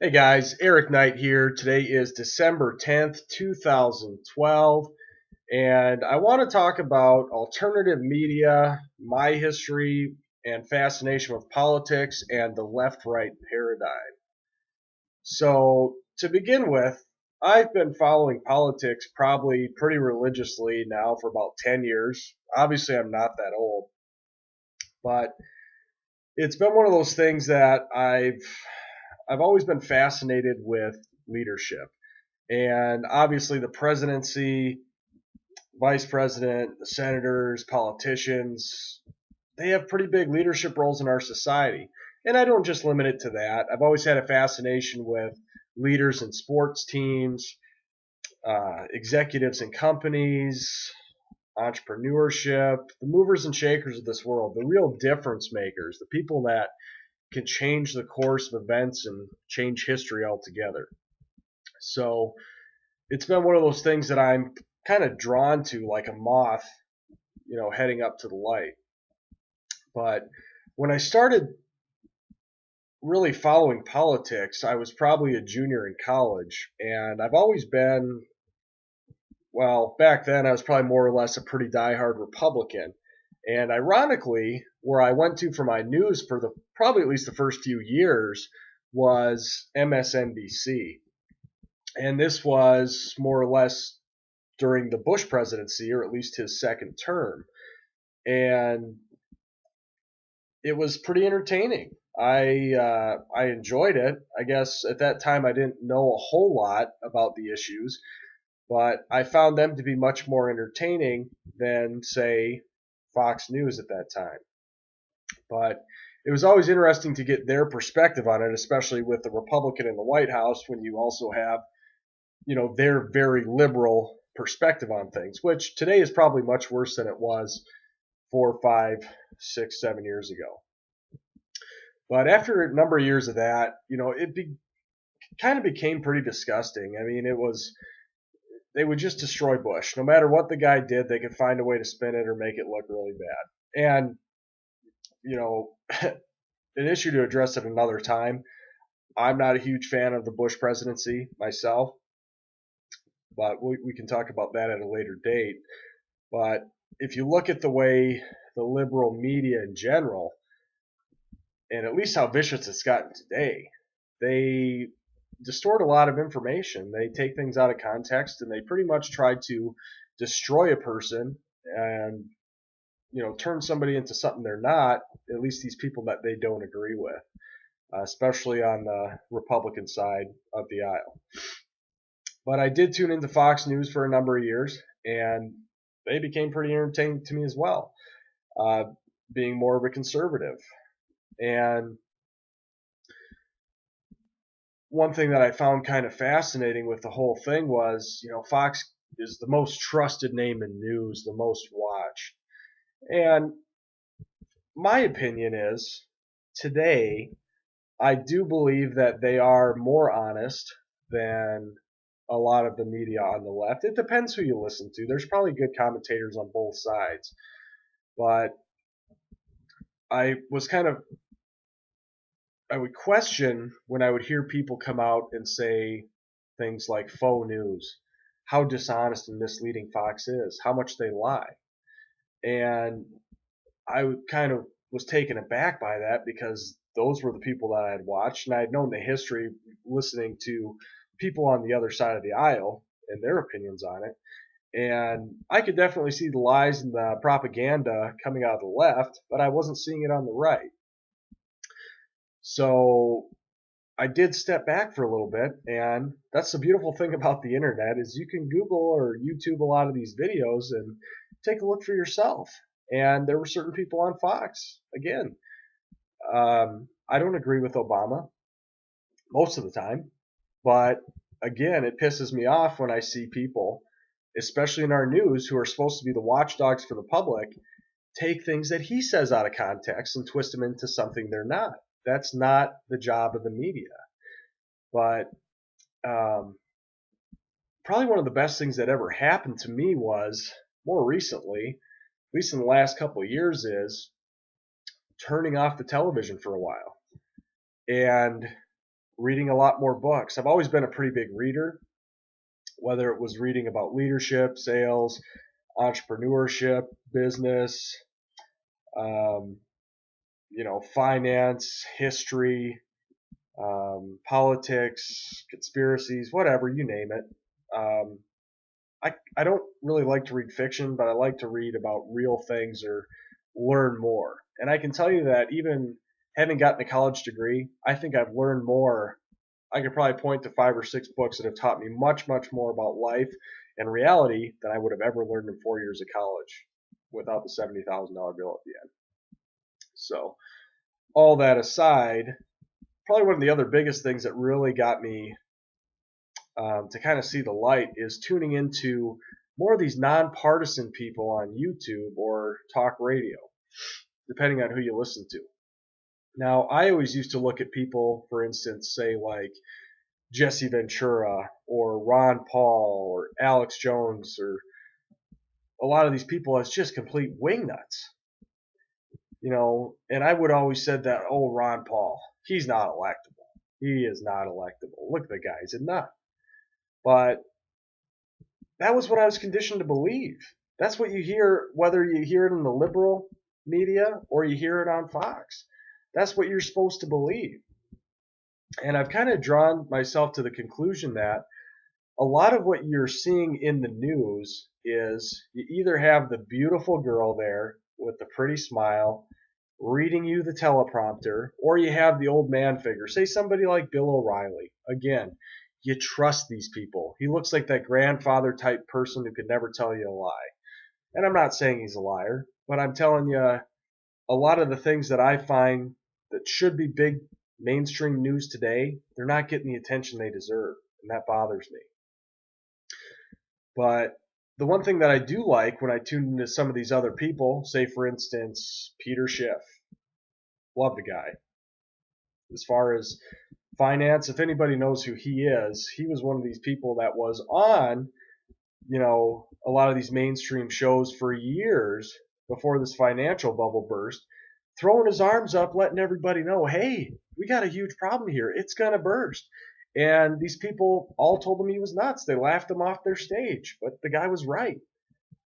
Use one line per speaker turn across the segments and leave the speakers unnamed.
Hey guys, Eric Knight here. Today is December 10th, 2012, and I want to talk about alternative media, my history and fascination with politics, and the left right paradigm. So, to begin with, I've been following politics probably pretty religiously now for about 10 years. Obviously, I'm not that old, but it's been one of those things that I've always been fascinated with leadership. And obviously, the presidency, vice president, the senators, politicians, they have pretty big leadership roles in our society. And I don't just limit it to that. I've always had a fascination with leaders in sports teams, executives in companies, entrepreneurship, the movers and shakers of this world, the real difference makers, the people that can change the course of events and change history altogether. So it's been one of those things that I'm kind of drawn to like a moth, heading up to the light. But when I started really following politics, I was probably a junior in college, and I've always been, well, back then I was probably more or less a pretty diehard Republican. And ironically, where I went to for my news for the probably at least the first few years was MSNBC. And this was more or less during the Bush presidency, or at least his second term. And it was pretty entertaining. I enjoyed it. I guess at that time I didn't know a whole lot about the issues, but I found them to be much more entertaining than, say, Fox News at that time. But it was always interesting to get their perspective on it, especially with the Republican in the White House when you also have, their very liberal perspective on things, which today is probably much worse than it was 4, 5, 6, 7 years ago. But after a number of years of that, kind of became pretty disgusting. I mean, it was they would just destroy Bush. No matter what the guy did, they could find a way to spin it or make it look really bad. And you know, an issue to address at another time. I'm not a huge fan of the Bush presidency myself, but we can talk about that at a later date. But if you look at the way the liberal media in general, and at least how vicious it's gotten today, they distort a lot of information. They take things out of context and they pretty much try to destroy a person and turn somebody into something they're not. At least these people that they don't agree with, especially on the Republican side of the aisle. But I did tune into Fox News for a number of years, and they became pretty entertaining to me as well, uh, being more of a conservative. And one thing that I found kind of fascinating with the whole thing was, Fox is the most trusted name in news, the most watched. And my opinion is today, I do believe that they are more honest than a lot of the media on the left. It depends who you listen to. There's probably good commentators on both sides. But I was kind of I would question when I would hear people come out and say things like faux news, how dishonest and misleading Fox is, how much they lie. And I would kind of was taken aback by that because those were the people that I had watched and I had known the history listening to people on the other side of the aisle and their opinions on it. And I could definitely see the lies and the propaganda coming out of the left, but I wasn't seeing it on the right. So I did step back for a little bit, and that's the beautiful thing about the internet is you can Google or YouTube a lot of these videos and take a look for yourself. And there were certain people on Fox. Again, I don't agree with Obama most of the time, but again, it pisses me off when I see people, especially in our news, who are supposed to be the watchdogs for the public, take things that he says out of context and twist them into something they're not. That's not the job of the media. But um, probably one of the best things that ever happened to me was more recently, at least in the last couple of years, is turning off the television for a while. And reading a lot more books. I've always been a pretty big reader, whether it was reading about leadership, sales, entrepreneurship, business, um, finance, history, politics, conspiracies, whatever, you name it. Um, I don't really like to read fiction, but I like to read about real things or learn more. And I can tell you that even having gotten a college degree, I think I've learned more. I could probably point to 5 or 6 books that have taught me much, much more about life and reality than I would have ever learned in 4 years of college without the $70,000 bill at the end. So, all that aside, probably one of the other biggest things that really got me to kind of see the light is tuning into more of these nonpartisan people on YouTube or talk radio, depending on who you listen to. Now, I always used to look at people, for instance, say like Jesse Ventura or Ron Paul or Alex Jones or a lot of these people as just complete wingnuts. And I would always said that, oh, Ron Paul, he's not electable. He is not electable. Look at the guy, he's a nut. But that was what I was conditioned to believe. That's what you hear, whether you hear it in the liberal media or you hear it on Fox. That's what you're supposed to believe. And I've kind of drawn myself to the conclusion that a lot of what you're seeing in the news is you either have the beautiful girl there with the pretty smile reading you the teleprompter, or you have the old man figure. Say somebody like Bill O'Reilly. Again, you trust these people. He looks like that grandfather type person who could never tell you a lie. And I'm not saying he's a liar, but I'm telling you a lot of the things that I find that should be big mainstream news today, they're not getting the attention they deserve, and that bothers me. But the one thing that I do like when I tune into some of these other people, say for instance Peter Schiff, love the guy. As far as finance, if anybody knows who he is, he was one of these people that was on, a lot of these mainstream shows for years before this financial bubble burst, throwing his arms up, letting everybody know, hey, we got a huge problem here. It's going to burst. And these people all told him he was nuts. They laughed him off their stage, but the guy was right.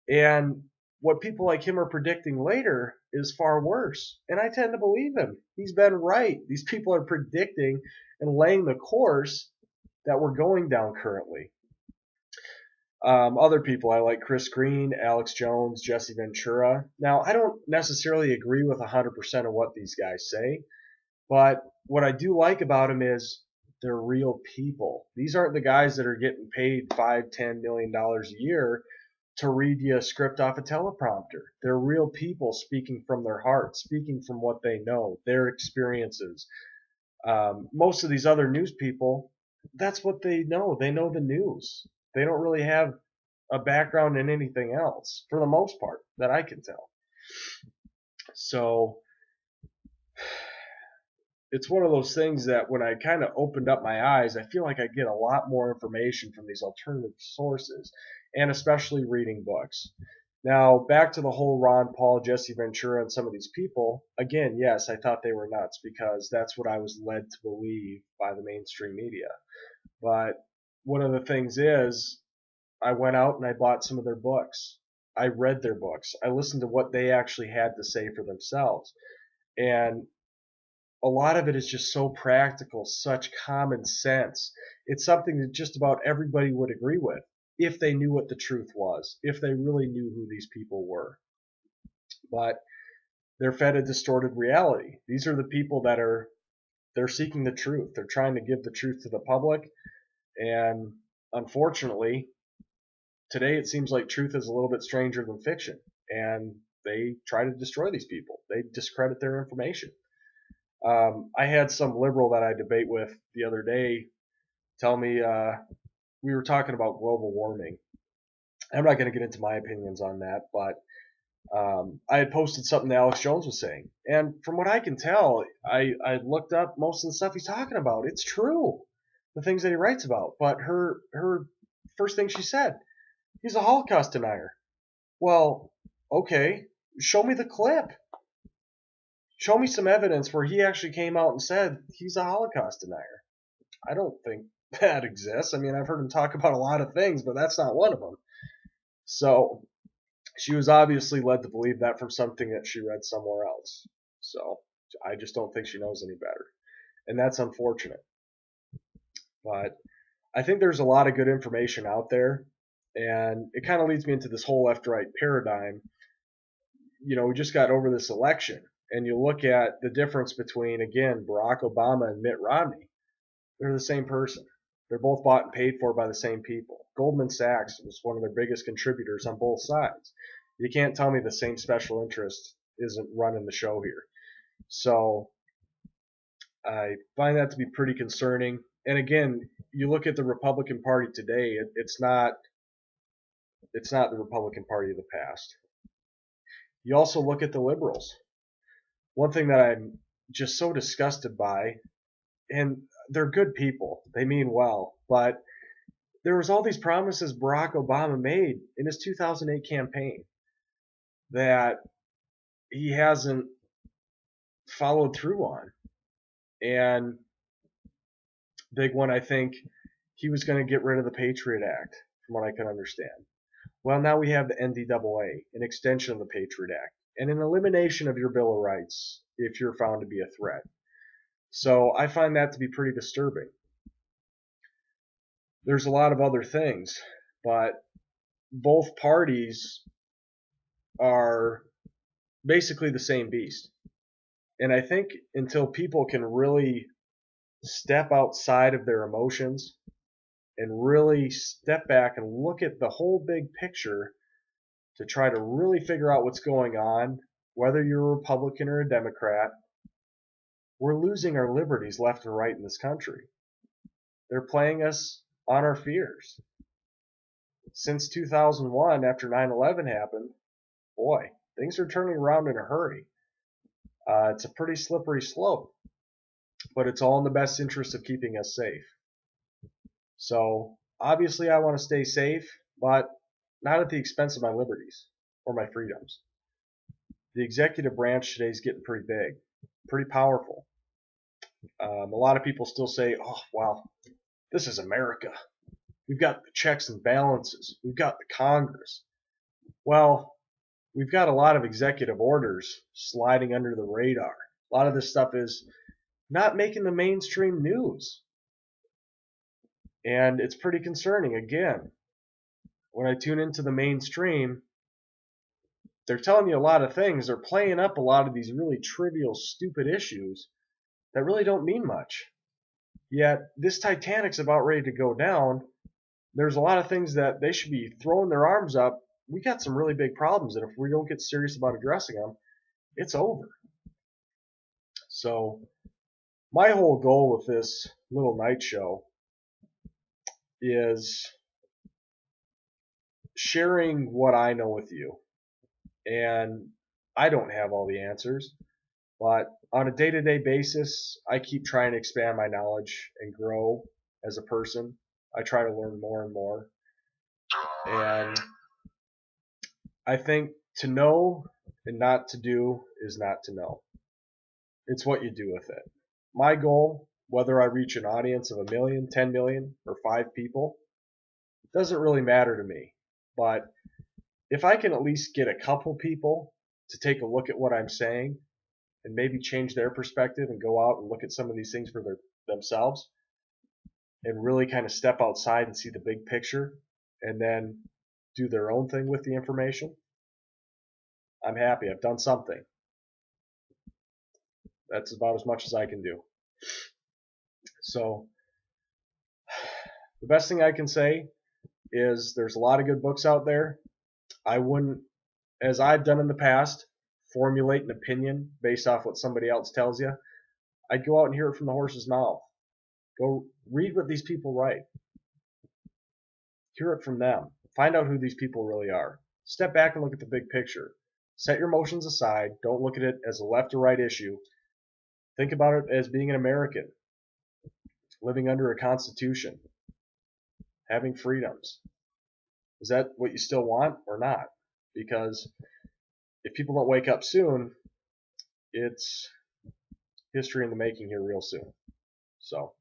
And what people like him are predicting later is far worse. And I tend to believe him. He's been right. These people are predicting and laying the course that we're going down currently. Other people, I like Chris Green, Alex Jones, Jesse Ventura. Now, I don't necessarily agree with 100% of what these guys say, but what I do like about them is they're real people. These aren't the guys that are getting paid $5-10 million a year to read you a script off a teleprompter. They're real people speaking from their heart, speaking from what they know, their experiences. Most of these other news people, that's what they know. They know the news. They don't really have a background in anything else, for the most part, that I can tell. So it's one of those things that when I kind of opened up my eyes, I feel like I get a lot more information from these alternative sources, and especially reading books. Now, back to the whole Ron Paul, Jesse Ventura, and some of these people. Again, yes, I thought they were nuts because that's what I was led to believe by the mainstream media. But one of the things is, I went out and I bought some of their books. I read their books. I listened to what they actually had to say for themselves. And a lot of it is just so practical, such common sense. It's something that just about everybody would agree with if they knew what the truth was, if they really knew who these people were. But they're fed a distorted reality. These are the people that they're seeking the truth. They're trying to give the truth to the public. And unfortunately, today it seems like truth is a little bit stranger than fiction. And they try to destroy these people. They discredit their information. I had some liberal that I debate with the other day tell me we were talking about global warming. I'm not going to get into my opinions on that, but I had posted something that Alex Jones was saying. And from what I can tell, I looked up most of the stuff he's talking about. It's true, the things that he writes about. But her first thing she said, he's a Holocaust denier. Well, okay, show me the clip. Show me some evidence where he actually came out and said he's a Holocaust denier. I don't think that exists. I mean, I've heard him talk about a lot of things, but that's not one of them. So she was obviously led to believe that from something that she read somewhere else. So I just don't think she knows any better. And that's unfortunate. But I think there's a lot of good information out there. And it kind of leads me into this whole left right paradigm. You know, we just got over this election. And you look at the difference between, again, Barack Obama and Mitt Romney. They're the same person. They're both bought and paid for by the same people. Goldman Sachs was one of their biggest contributors on both sides. You can't tell me the same special interest isn't running the show here. So I find that to be pretty concerning. And again, you look at the Republican Party today, it's not the Republican Party of the past. You also look at the liberals. One thing that I'm just so disgusted by, and they're good people, they mean well, but there was all these promises Barack Obama made in his 2008 campaign that he hasn't followed through on. And big one, I think he was going to get rid of the Patriot Act, from what I can understand. Well, now we have the NDAA, an extension of the Patriot Act, and an elimination of your Bill of Rights if you're found to be a threat. So I find that to be pretty disturbing. There's a lot of other things, but both parties are basically the same beast. And I think until people can really step outside of their emotions and really step back and look at the whole big picture to try to really figure out what's going on, whether you're a Republican or a Democrat, we're losing our liberties left and right in this country. They're playing us on our fears. Since 2001, after 9/11 happened, boy, things are turning around in a hurry. It's a pretty slippery slope, but it's all in the best interest of keeping us safe. So obviously I want to stay safe, but not at the expense of my liberties or my freedoms. The executive branch today is getting pretty big, pretty powerful. A lot of people still say, oh, wow, this is America. We've got the checks and balances. We've got the Congress. Well, we've got a lot of executive orders sliding under the radar. A lot of this stuff is not making the mainstream news. And it's pretty concerning. Again, when I tune into the mainstream, they're telling you a lot of things. They're playing up a lot of these really trivial, stupid issues that really don't mean much. Yet, this Titanic's about ready to go down. There's a lot of things that they should be throwing their arms up. We got some really big problems, and if we don't get serious about addressing them, it's over. So, my whole goal with this little night show is sharing what I know with you. And I don't have all the answers, but on a day-to-day basis, I keep trying to expand my knowledge and grow as a person. I try to learn more and more. And I think to know and not to do is not to know. It's what you do with it. My goal, whether I reach an audience of 1 million, 10 million, or 5 people, doesn't really matter to me. But if I can at least get a couple people to take a look at what I'm saying and maybe change their perspective and go out and look at some of these things for themselves and really kind of step outside and see the big picture and then do their own thing with the information, I'm happy. I've done something. That's about as much as I can do. So the best thing I can say is there's a lot of good books out there. I wouldn't, as I've done in the past, formulate an opinion based off what somebody else tells you. I'd go out and hear it from the horse's mouth. Go read what these people write. Hear it from them. Find out who these people really are. Step back and look at the big picture. Set your emotions aside. Don't look at it as a left or right issue. Think about it as being an American, living under a constitution, having freedoms. Is that what you still want or not? Because if people don't wake up soon, it's history in the making here real soon. So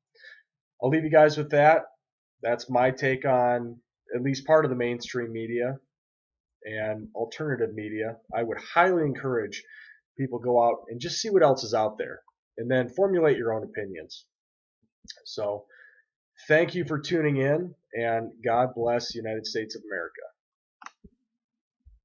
I'll leave you guys with that. That's my take on at least part of the mainstream media and alternative media. I would highly encourage people go out and just see what else is out there and then formulate your own opinions. So thank you for tuning in, and God bless the United States of America.